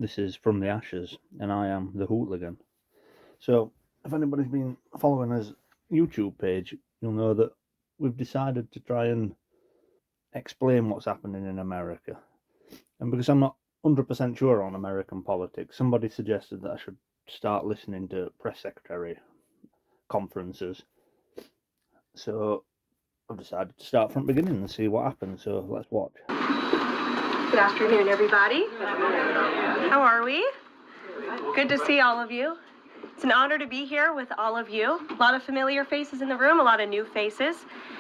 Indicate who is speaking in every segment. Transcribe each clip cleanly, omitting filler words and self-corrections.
Speaker 1: This is From the Ashes, and I am the hooligan. So, if anybody's been following us YouTube page, you'll know that we've decided to try and explain what's happening in America. And because I'm not 100% sure on American politics, somebody suggested that I should start listening to press secretary conferences. So, I've decided to start from the beginning and see what happens. So, let's watch.
Speaker 2: Good afternoon, everybody. How are we? Good to see all of you. It's an honor to be here with all of you. A lot of familiar faces in the room, a lot of new faces.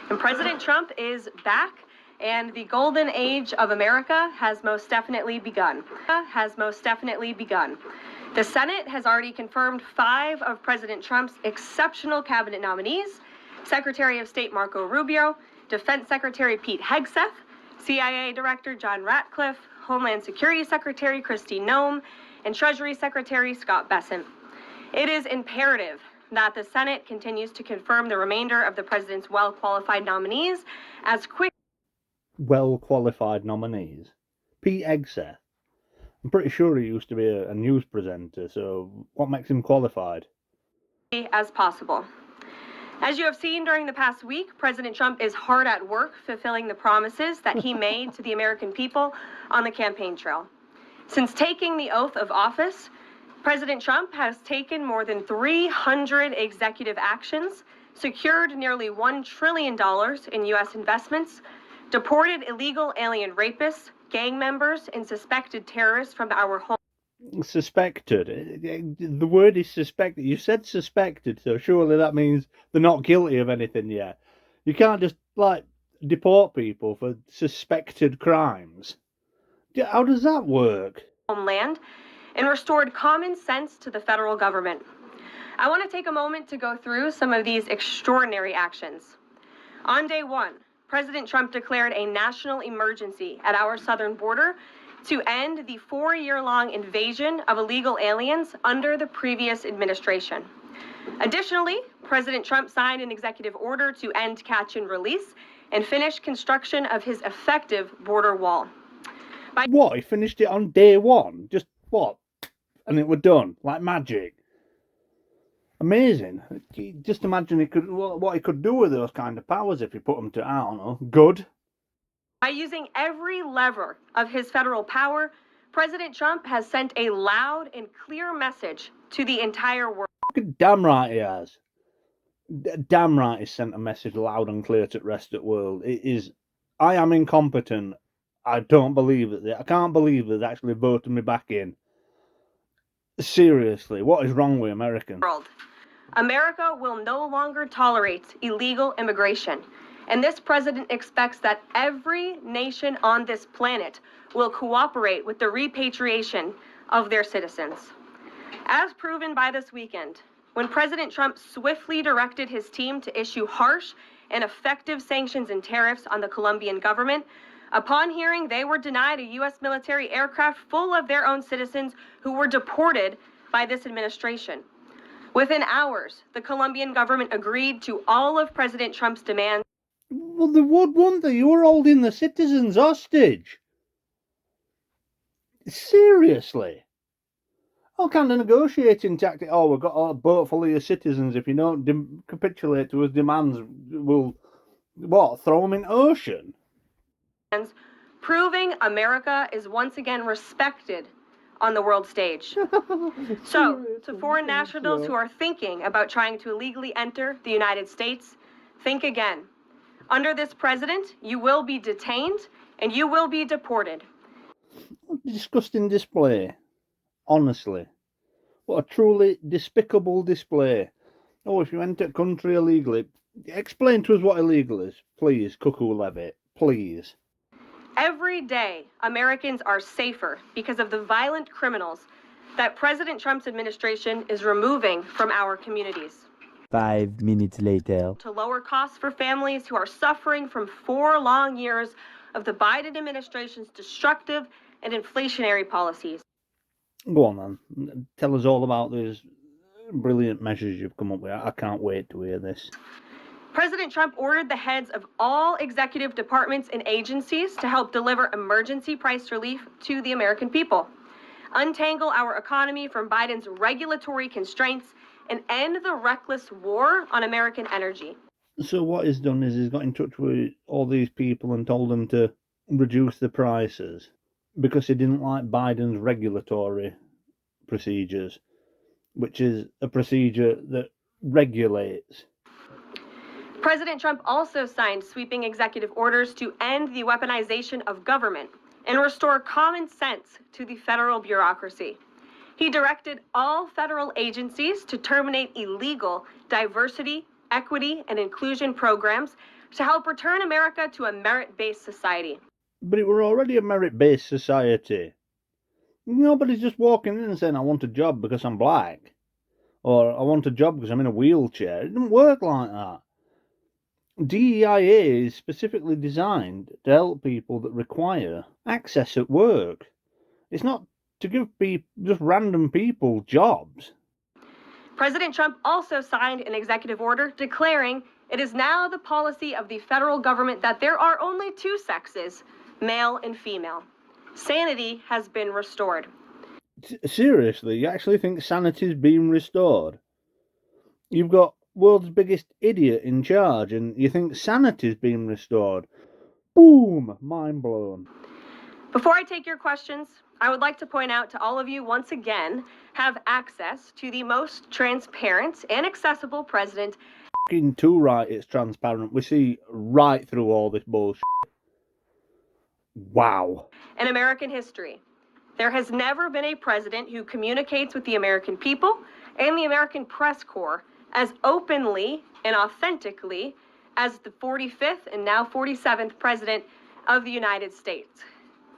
Speaker 2: And President Trump is back, and the golden age of America has most definitely begun. The Senate has already confirmed 5 of President Trump's exceptional cabinet nominees: Secretary of State Marco Rubio, Defense Secretary Pete Hegseth, CIA Director John Ratcliffe, Homeland Security Secretary Kristi Noem, and Treasury Secretary Scott Bessent. It is imperative that the Senate continues to confirm the remainder of the president's well-qualified nominees as quickly.
Speaker 1: Well-qualified nominees? Pete Hegseth. I'm pretty sure he used to be a news presenter, so what makes him qualified?
Speaker 2: As possible. As you have seen during the past week, President Trump is hard at work fulfilling the promises that he made to the American people on the campaign trail. Since taking the oath of office, President Trump has taken more than 300 executive actions, secured nearly $1 trillion in U.S. investments, deported illegal alien rapists, gang members, and suspected terrorists from our home.
Speaker 1: Suspected? The word is suspected. You said suspected, so surely that means they're not guilty of anything yet. You can't just, deport people for suspected crimes. How does that work?
Speaker 2: Homeland, and restored common sense to the federal government. I want to take a moment to go through some of these extraordinary actions. On day 1, President Trump declared a national emergency at our southern border to end the 4-year-long invasion of illegal aliens under the previous administration. Additionally, President Trump signed an executive order to end catch and release and finish construction of his effective border wall.
Speaker 1: What? He finished it on day 1? Just what? And it were done, like magic. Amazing. Just imagine what he could do with those kind of powers if he put them to, I don't know, good.
Speaker 2: By using every lever of his federal power, President Trump has sent a loud and clear message to the entire world.
Speaker 1: Damn right he has. Damn right he sent a message loud and clear to the rest of the world. It is, I am incompetent. I don't believe it. I can't believe they actually voted me back in. Seriously, what is wrong with Americans?
Speaker 2: America will no longer tolerate illegal immigration. And this president expects that every nation on this planet will cooperate with the repatriation of their citizens. As proven by this weekend, when President Trump swiftly directed his team to issue harsh and effective sanctions and tariffs on the Colombian government, upon hearing they were denied a U.S. military aircraft full of their own citizens who were deported by this administration. Within hours, the Colombian government agreed to all of President Trump's demands.
Speaker 1: Well, they would, wouldn't they? You were holding the citizens hostage. Seriously. What kind of negotiating tactic? Oh, we've got a boat full of your citizens. If you don't capitulate to his demands, we'll, throw them in ocean?
Speaker 2: Proving America is once again respected on the world stage. So, to foreign nationals who are thinking about trying to illegally enter the United States, think again. Under this president, you will be detained and you will be deported.
Speaker 1: Disgusting display. Honestly. What a truly despicable display. Oh, if you enter a country illegally, explain to us what illegal is. Please, Kuckoo Leavitt. Please.
Speaker 2: Every day, Americans are safer because of the violent criminals that President Trump's administration is removing from our communities.
Speaker 3: 5 minutes later.
Speaker 2: To lower costs for families who are suffering from 4 long years of the Biden administration's destructive and inflationary policies.
Speaker 1: Go on, then. Tell us all about these brilliant measures you've come up with. I can't wait to hear this.
Speaker 2: President Trump ordered the heads of all executive departments and agencies to help deliver emergency price relief to the American people. untangle our economy from Biden's regulatory constraints, and end the reckless war on American energy.
Speaker 1: So what he's done is he's got in touch with all these people and told them to reduce the prices because he didn't like Biden's regulatory procedures, which is a procedure that regulates.
Speaker 2: President Trump also signed sweeping executive orders to end the weaponization of government and restore common sense to the federal bureaucracy. He directed all federal agencies to terminate illegal diversity, equity, and inclusion programs to help return America to a merit-based society.
Speaker 1: But it were already a merit-based society. Nobody's just walking in and saying, I want a job because I'm black. Or I want a job because I'm in a wheelchair. It doesn't work like that. DEIA is specifically designed to help people that require access at work. It's not to give just random people jobs.
Speaker 2: President Trump also signed an executive order declaring it is now the policy of the federal government that there are only two sexes, male and female. Sanity has been restored.
Speaker 1: Seriously, you actually think sanity's been restored? You've got world's biggest idiot in charge and you think sanity's been restored? Boom! Mind blown.
Speaker 2: Before I take your questions, I would like to point out to all of you once again have access to the most transparent and accessible president.
Speaker 1: Fucking too right, it's transparent. We see right through all this bullshit. Wow.
Speaker 2: In American history. There has never been a president who communicates with the American people and the American press corps as openly and authentically as the 45th and now 47th president of the United States.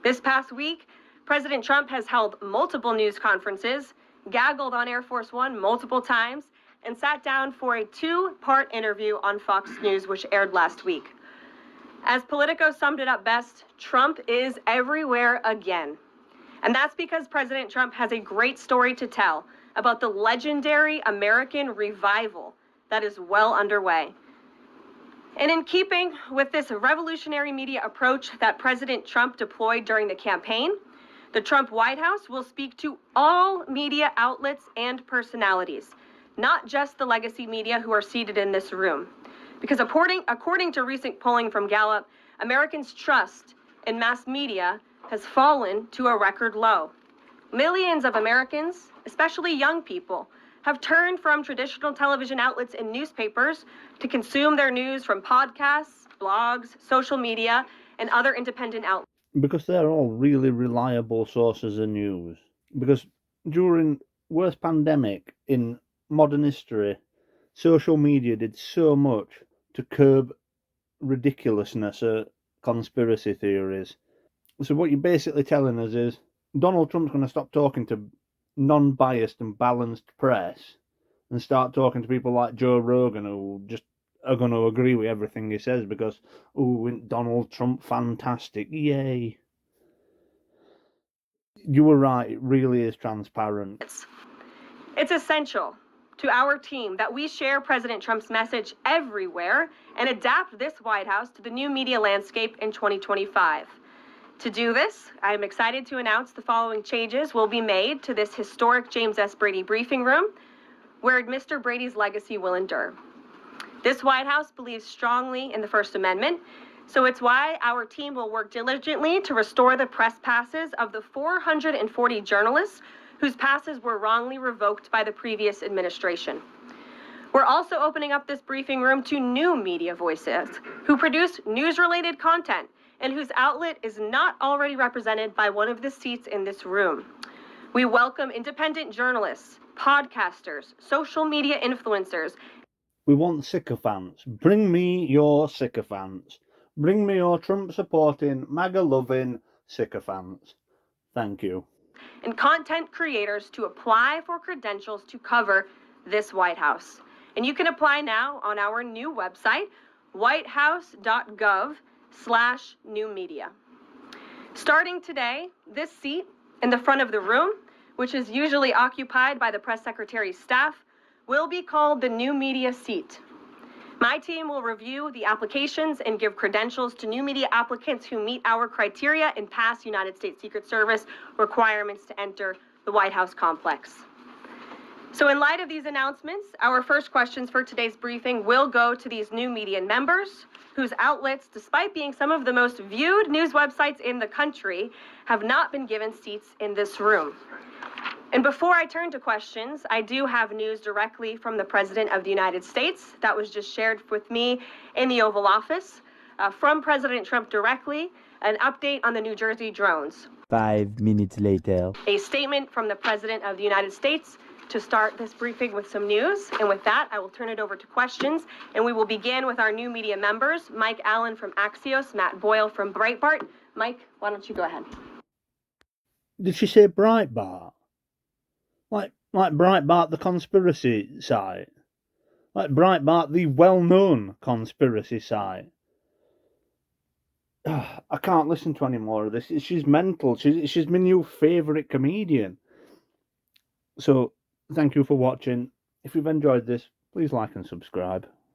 Speaker 2: This past week, President Trump has held multiple news conferences, gaggled on Air Force One multiple times, and sat down for a two-part interview on Fox News, which aired last week. As Politico summed it up best, Trump is everywhere again. And that's because President Trump has a great story to tell about the legendary American revival that is well underway. And in keeping with this revolutionary media approach that President Trump deployed during the campaign, the Trump White House will speak to all media outlets and personalities, not just the legacy media who are seated in this room. Because according to recent polling from Gallup, Americans' trust in mass media has fallen to a record low. Millions of Americans, especially young people, have turned from traditional television outlets and newspapers to consume their news from podcasts, blogs, social media, and other independent outlets.
Speaker 1: Because they're all really reliable sources of news. Because during worst pandemic in modern history, social media did so much to curb ridiculousness of conspiracy theories. So what you're basically telling us is Donald Trump's going to stop talking to non-biased and balanced press and start talking to people like Joe Rogan who just are going to agree with everything he says because, oh, isn't Donald Trump fantastic? Yay. You were right, it really is transparent.
Speaker 2: It's essential to our team that we share President Trump's message everywhere and adapt this White House to the new media landscape in 2025. To do this, I am excited to announce the following changes will be made to this historic James S. Brady briefing room, where Mr. Brady's legacy will endure. This White House believes strongly in the First Amendment, so it's why our team will work diligently to restore the press passes of the 440 journalists whose passes were wrongly revoked by the previous administration. We're also opening up this briefing room to new media voices who produce news-related content and whose outlet is not already represented by one of the seats in this room. We welcome independent journalists, podcasters, social media influencers.
Speaker 1: We want sycophants. Bring me your sycophants. Bring me your Trump-supporting, MAGA-loving sycophants. Thank you.
Speaker 2: And content creators to apply for credentials to cover this White House. And you can apply now on our new website, whitehouse.gov/new media. Starting today, this seat in the front of the room, which is usually occupied by the press secretary's staff, will be called the new media seat. My team will review the applications and give credentials to new media applicants who meet our criteria and pass United States Secret Service requirements to enter the White House complex. So in light of these announcements, our first questions for today's briefing will go to these new media members whose outlets, despite being some of the most viewed news websites in the country, have not been given seats in this room. And before I turn to questions, I do have news directly from the President of the United States that was just shared with me in the Oval Office. From President Trump directly, an update on the New Jersey drones.
Speaker 3: 5 minutes later.
Speaker 2: A statement from the President of the United States to start this briefing with some news. And with that, I will turn it over to questions. And we will begin with our new media members, Mike Allen from Axios, Matt Boyle from Breitbart. Mike, why don't you go ahead?
Speaker 1: Did she say Breitbart? Like Breitbart, the conspiracy site? Like Breitbart, the well-known conspiracy site? I can't listen to any more of this. She's mental. She's my new favourite comedian. So, thank you for watching. If you've enjoyed this, please like and subscribe.